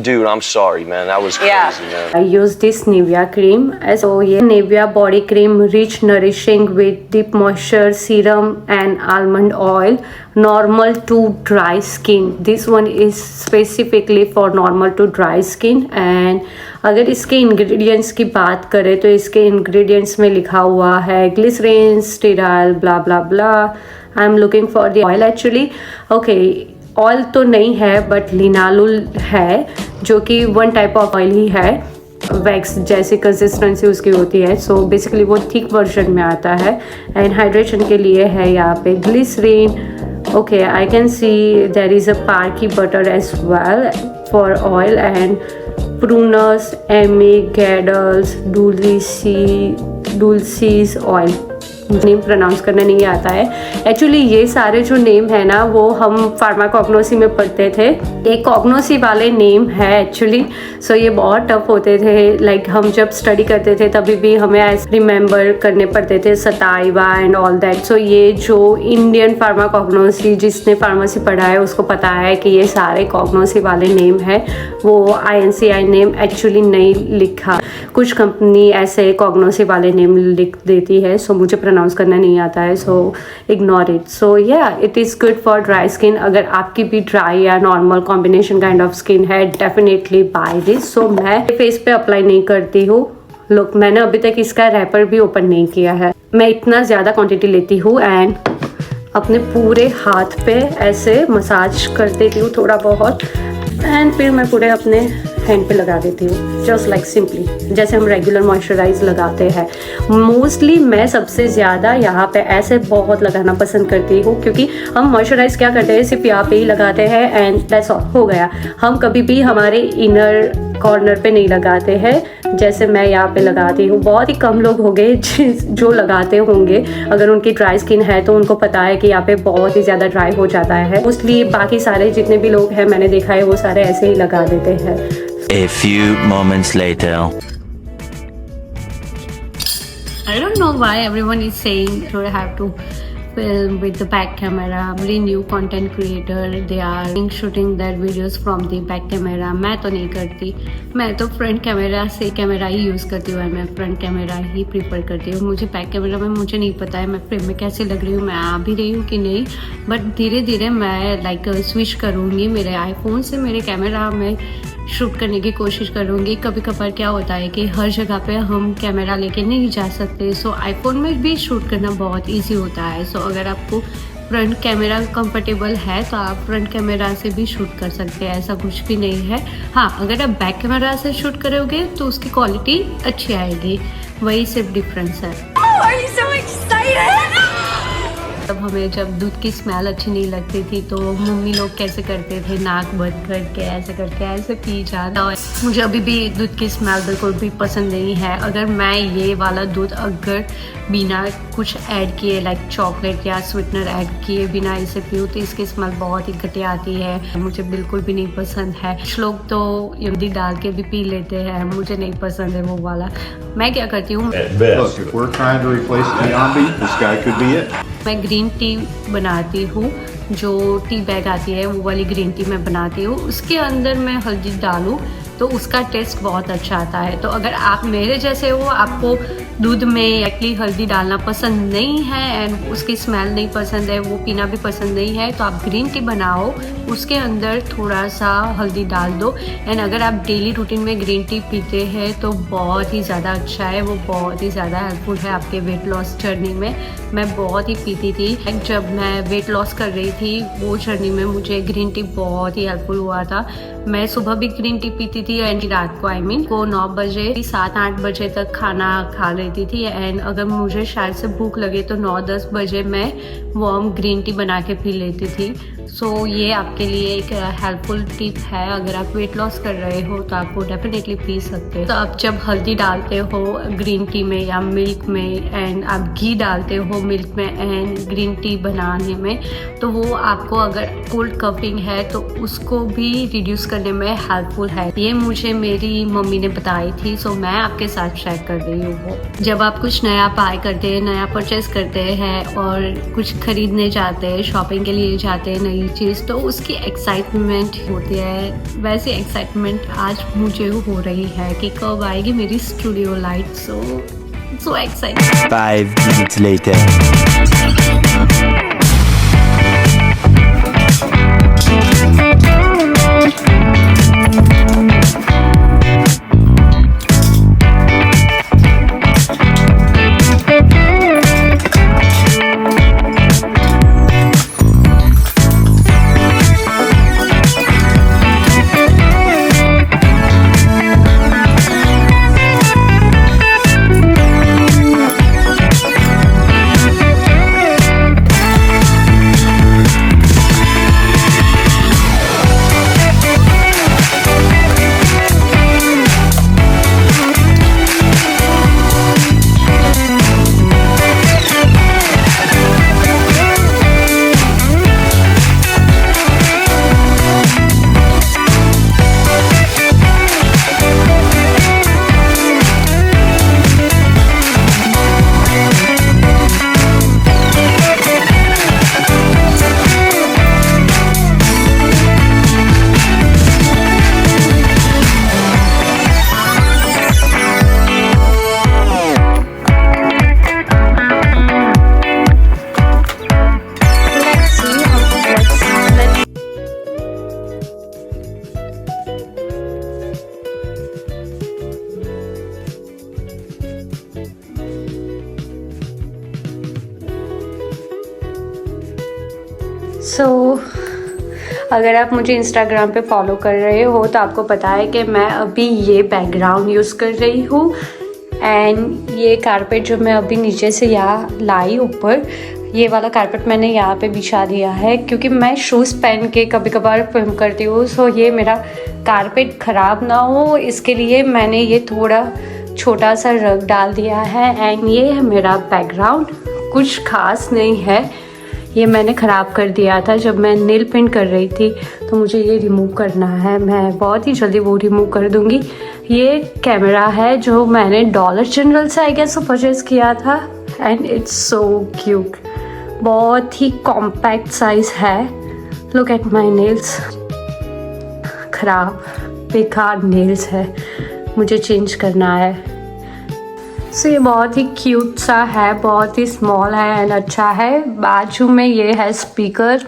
dude, I'm sorry, man. That was crazy, man. I use this Nivea cream. So ये Nivea body cream, rich, nourishing with deep moisture serum and almond oil. Normal to dry skin. This one is specifically for normal to dry skin. And अगर इसके ingredients की बात करें तो इसके ingredients में लिखा हुआ है glycerine, sterile, blah blah blah. I am looking for the oil actually. Okay, oil तो नहीं है बट लिनालुल है, जो कि वन टाइप ऑफ ऑयल ही है. वैक्स जैसी कंसिस्टेंसी उसकी होती है. सो बेसिकली वो थिक वर्जन में आता है. एंड हाइड्रेशन के लिए है यहाँ पे glycerine. Okay, I can see there is a parkii butter as well for oil and prunus, amygdalus, dulcis oil. Name pronounce करना नहीं आता है एक्चुअली. ये सारे जो नेम है ना वो हम फार्माकोग्नोसी में पढ़ते थे. एक कॉग्नोसी वाले नेम है एक्चुअली. सो ये बहुत टफ होते थे. लाइक हम जब स्टडी करते थे तभी भी हमें ऐसे रिमेंबर करने पड़ते थे सताइवा एंड ऑल दैट. सो ये जो इंडियन फार्माकोग्नोसी, जिसने फार्मेसी पढ़ा है उसको पता है कि ये सारे कॉग्नोसी वाले नेम है. वो INCI नेम एक्चुअली नहीं लिखा. कुछ कंपनी ऐसे कॉग्नोसी वाले नेम लिख देती है. सो मुझे प्रोनाउंस करना नहीं आता है. So ignore it. So yeah, it is good for dry skin. अगर आपकी भी ड्राई या normal combination kind of skin है, डेफिनेटली बाय दिस. सो मैं फेस पे अप्लाई नहीं करती हूँ. लोग, मैंने अभी तक इसका रैपर भी ओपन नहीं किया है. मैं इतना ज़्यादा क्वांटिटी लेती हूँ एंड अपने पूरे हाथ पे ऐसे मसाज कर देती हूँ थोड़ा बहुत. एंड फिर मैं पूरे अपने हैंड पे लगा देती हूँ, जस्ट लाइक सिंपली जैसे हम रेगुलर मॉइस्चराइज लगाते हैं. मोस्टली मैं सबसे ज़्यादा यहाँ पे ऐसे बहुत लगाना पसंद करती हूँ, क्योंकि हम मॉइस्चराइज क्या करते हैं, सिर्फ यहाँ पे ही लगाते हैं एंड दैट्स ऑल, हो गया. हम कभी भी हमारे इनर कॉर्नर पे नहीं लगाते हैं जैसे मैं यहाँ पे लगाती हूँ. बहुत ही कम लोग होंगे जो लगाते होंगे. अगर उनकी ड्राई स्किन है तो उनको पता है कि यहाँ पे बहुत ही ज़्यादा ड्राई हो जाता है. मोस्टली बाकी सारे जितने भी लोग हैं मैंने देखा है वो सारे ऐसे ही लगा देते हैं. A few moments later. I don't know why everyone is saying you have to film with the back camera. Very new content creator, they are shooting their videos from the back camera. मैं तो नहीं करती. मैं तो front camera से camera ही use करती हूँ. मैं फ्रंट कैमरा ही प्रीफर करती हूँ. मुझे बैक कैमरा में मुझे नहीं पता है मैं फ्रेम में कैसे लग रही हूँ, मैं आ भी रही हूँ कि नहीं. बट धीरे धीरे मैं लाइक स्विच करूँगी मेरे आईफोन से मेरे कैमरा में शूट करने की कोशिश करूँगी. कभी कभार क्या होता है कि हर जगह पे हम कैमरा लेके नहीं जा सकते. सो आईफोन में भी शूट करना बहुत इजी होता है. सो अगर आपको फ्रंट कैमरा कंफर्टेबल है तो आप फ्रंट कैमरा से भी शूट कर सकते हैं, ऐसा कुछ भी नहीं है. हाँ, अगर आप बैक कैमरा से शूट करोगे तो उसकी क्वालिटी अच्छी आएगी, वही सिर्फ डिफरेंस है. तब हमें जब दूध की स्मेल अच्छी नहीं लगती थी तो मम्मी लोग कैसे करते थे, नाक बंद करके ऐसे पी जाना. मुझे अभी भी दूध की स्मेल बिल्कुल भी पसंद नहीं है. अगर मैं ये वाला दूध अगर बिना कुछ ऐड किए लाइक चॉकलेट या स्वीटनर ऐड किए बिना इसे पीऊँ तो इसकी स्मेल बहुत ही घटिया आती है. मुझे बिल्कुल भी नहीं पसंद है. कुछ लोग तो हल्दी डाल के भी पी लेते हैं, मुझे नहीं पसंद है वो वाला. मैं क्या करती हूँ, मैं ग्रीन टी बनाती हूँ. जो टी बैग आती है वो वाली ग्रीन टी मैं बनाती हूँ. उसके अंदर मैं हल्दी डालूँ तो उसका टेस्ट बहुत अच्छा आता है. तो अगर आप मेरे जैसे हो, आपको दूध में एक्चुअली हल्दी डालना पसंद नहीं है एंड उसकी स्मेल नहीं पसंद है, वो पीना भी पसंद नहीं है, तो आप ग्रीन टी बनाओ, उसके अंदर थोड़ा सा हल्दी डाल दो. एंड अगर आप डेली रूटीन में ग्रीन टी पीते हैं तो बहुत ही ज़्यादा अच्छा है. वो बहुत ही ज़्यादा हेल्पफुल है आपके वेट लॉस जर्नी में. मैं बहुत ही पीती थी जब मैं वेट लॉस कर रही थी. वो जर्नी में मुझे ग्रीन टी बहुत ही हेल्पफुल हुआ था. मैं सुबह भी ग्रीन टी पीती थी एंड रात को को 9 बजे 7-8 बजे तक खाना खा लेती थी. एंड अगर मुझे शायद से भूख लगे तो 9-10 बजे मैं वार्म ग्रीन टी बना के पी लेती थी. सो ये आपके लिए एक हेल्पफुल टिप है. अगर आप वेट लॉस कर रहे हो तो आप वो डेफिनेटली पी सकते हो. तो आप जब हल्दी डालते हो ग्रीन टी में या मिल्क में एंड आप घी डालते हो मिल्क में एंड ग्रीन टी बनाने में, तो वो आपको अगर कोल्ड कफिंग है तो उसको भी रिड्यूस करने में हेल्पफुल है। ये मुझे मेरी मम्मी ने बताई थी, सो मैं आपके साथ शेयर कर रही हूँ वो। जब आप कुछ नया बाय करते हैं, नया परचेस करते हैं और कुछ खरीदने जाते हैं, शॉपिंग के लिए जाते हैं नई चीज़, तो उसकी एक्साइटमेंट होती है। वैसे एक्साइटमेंट आज मुझे हो रही है कि कब आएगी मेरी studio light. So excited. 5 minutes later. अगर आप मुझे इंस्टाग्राम पे फॉलो कर रहे हो तो आपको पता है कि मैं अभी ये बैकग्राउंड यूज़ कर रही हूँ। एंड ये कारपेट जो मैं अभी नीचे से यहाँ लाई ऊपर, ये वाला कारपेट मैंने यहाँ पे बिछा दिया है क्योंकि मैं शूज़ पहन के कभी कभार फिल्म करती हूँ। सो ये मेरा कारपेट ख़राब ना हो, इसके लिए मैंने ये थोड़ा छोटा सा रग डाल दिया है। एंड ये है मेरा बैकग्राउंड, कुछ खास नहीं है। ये मैंने ख़राब कर दिया था जब मैं नेल पेंट कर रही थी, तो मुझे ये रिमूव करना है। मैं बहुत ही जल्दी वो रिमूव कर दूँगी। ये कैमरा है जो मैंने डॉलर जनरल से आई गेस परचेज़ किया था। एंड इट्स सो क्यूट, बहुत ही कॉम्पैक्ट साइज़ है। लुक एट माई नेल्स, ख़राब बेकार नेल्स है, मुझे चेंज करना है। सो ये बहुत ही क्यूट सा है, बहुत ही स्मॉल है एंड अच्छा है। बाजू में ये है स्पीकर,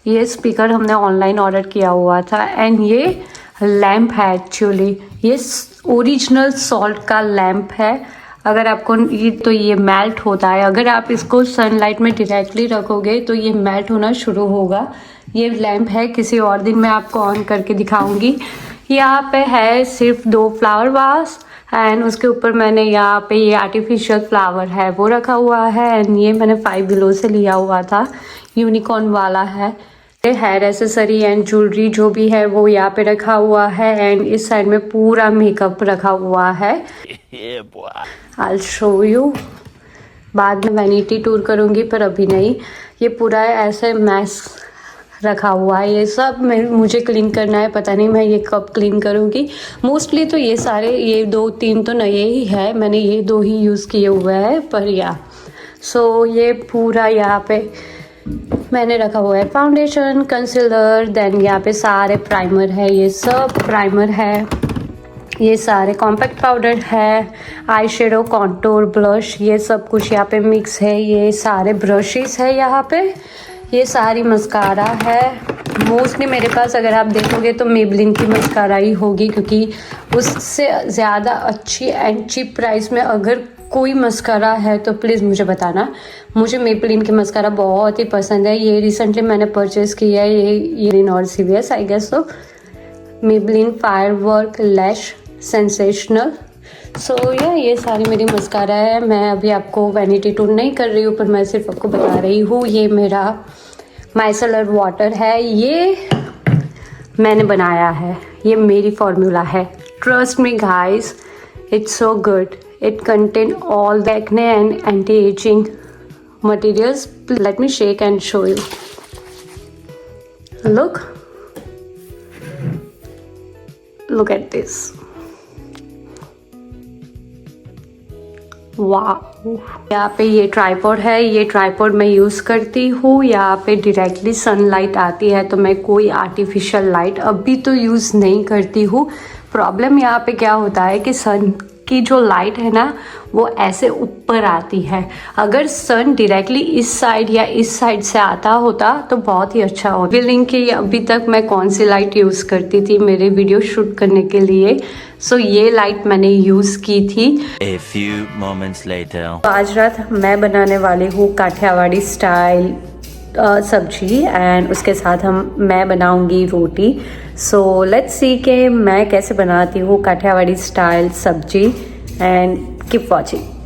ये स्पीकर हमने ऑनलाइन ऑर्डर किया हुआ था। एंड ये लैम्प है, एक्चुअली ये ओरिजिनल सॉल्ट का लैम्प है। अगर आपको ये मेल्ट होता है, अगर आप इसको सनलाइट में डायरेक्टली रखोगे तो ये मेल्ट होना शुरू होगा। ये लैम्प है, किसी और दिन मैं आपको ऑन करके दिखाऊंगी। यहाँ पे है सिर्फ 2 फ्लावर वास एंड उसके ऊपर मैंने यहाँ पे ये आर्टिफिशियल फ्लावर है वो रखा हुआ है। एंड ये मैंने 5 बिलो से लिया हुआ था, यूनिकॉर्न वाला है। हेयर एसेसरी एंड ज्वेलरी जो भी है वो यहाँ पे रखा हुआ है। एंड इस साइड में पूरा मेकअप रखा हुआ है। I'll show you, बाद में वैनिटी टूर करूँगी पर अभी नहीं। ये पूरा ऐसे मैस रखा हुआ है, ये सब मुझे क्लीन करना है। पता नहीं मैं ये कब क्लीन करूँगी। मोस्टली तो ये सारे, ये 2-3 तो नए ही है, मैंने ये 2 ही यूज़ किए हुए हैं। पर सो ये पूरा यहाँ पे मैंने रखा हुआ है फाउंडेशन, कंसीलर, देन यहाँ पे सारे प्राइमर है, ये सब प्राइमर है। ये सारे कॉम्पैक्ट पाउडर है, आई शेडो, कॉन्टोर, ब्लश, ये सब कुछ यहाँ पे मिक्स है। ये सारे ब्रशेस है यहाँ पे, ये सारी मस्कारा है। मोस्टली मेरे पास अगर आप देखोगे तो मेबलिन की मस्कारा ही होगी, क्योंकि उससे ज़्यादा अच्छी एंड चीप प्राइस में अगर कोई मस्कारा है तो प्लीज़ मुझे बताना। मुझे मेबलिन की मस्कारा बहुत ही पसंद है। ये रिसेंटली मैंने परचेज़ किया है, ये इन और CVS आई गेस। तो मेबलिन फायरवर्क लैश सेंसेशनल। सो ये सारी मेरी मस्कारा है। मैं अभी आपको वैनिटी टूर नहीं कर रही हूँ, पर मैं सिर्फ आपको बता रही हूँ। ये मेरा माइसेलर वाटर है, ये मैंने बनाया है, ये मेरी फॉर्मूला है। Trust me guys, it's so good. It contain all the acne and anti ageing materials. Let me shake and show you. Look, look at this, वाह। यहाँ पे ये ट्राइपॉड है, ये ट्राइपॉड मैं यूज़ करती हूँ। यहाँ पे डायरेक्टली सनलाइट आती है तो मैं कोई आर्टिफिशियल लाइट अभी तो यूज़ नहीं करती हूँ। प्रॉब्लम यहाँ पे क्या होता है कि सन की जो लाइट है ना वो ऐसे ऊपर आती है। अगर सन डायरेक्टली इस साइड या इस साइड से आता होता तो बहुत ही अच्छा होता। फीलिंग कि अभी तक मैं कौन सी लाइट यूज़ करती थी मेरे वीडियो शूट करने के लिए, सो ये लाइट मैंने यूज़ की थी। A few moments later. तो आज रात मैं बनाने वाली हूँ काठियावाड़ी स्टाइल सब्जी एंड उसके साथ मैं बनाऊंगी रोटी। सो लेट्स सी कि मैं कैसे बनाती हूँ काठियावाड़ी स्टाइल सब्जी and keep watching.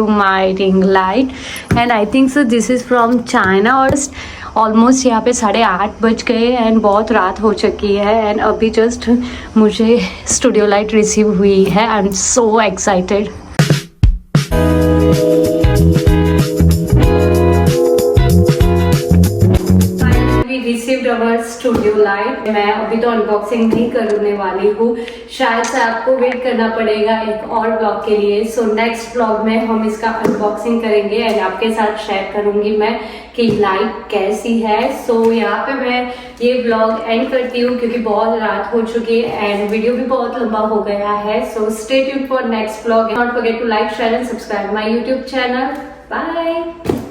My ring light and I think so this is from China और ऑलमोस्ट यहाँ पे 8:30 बज गए एंड बहुत रात हो चुकी है एंड अभी जस्ट मुझे स्टूडियो लाइट रिसीव हुई है। I am so excited. Received our studio light. मैं अभी तो अनबॉक्सिंग नहीं करने वाली हूँ, शायद से आपको वेट करना पड़ेगा एक और ब्लॉग के लिए। सो नेक्स्ट ब्लॉग में हम इसका अनबॉक्सिंग करेंगे एंड आपके साथ शेयर करूंगी मैं कि लाइट कैसी है। सो यहाँ पे मैं ये ब्लॉग एंड करती हूँ क्योंकि बहुत रात हो चुकी है एंड वीडियो भी बहुत लंबा हो गया है। So stay tuned for next blog. Not forget to like, share and subscribe my YouTube channel. Bye.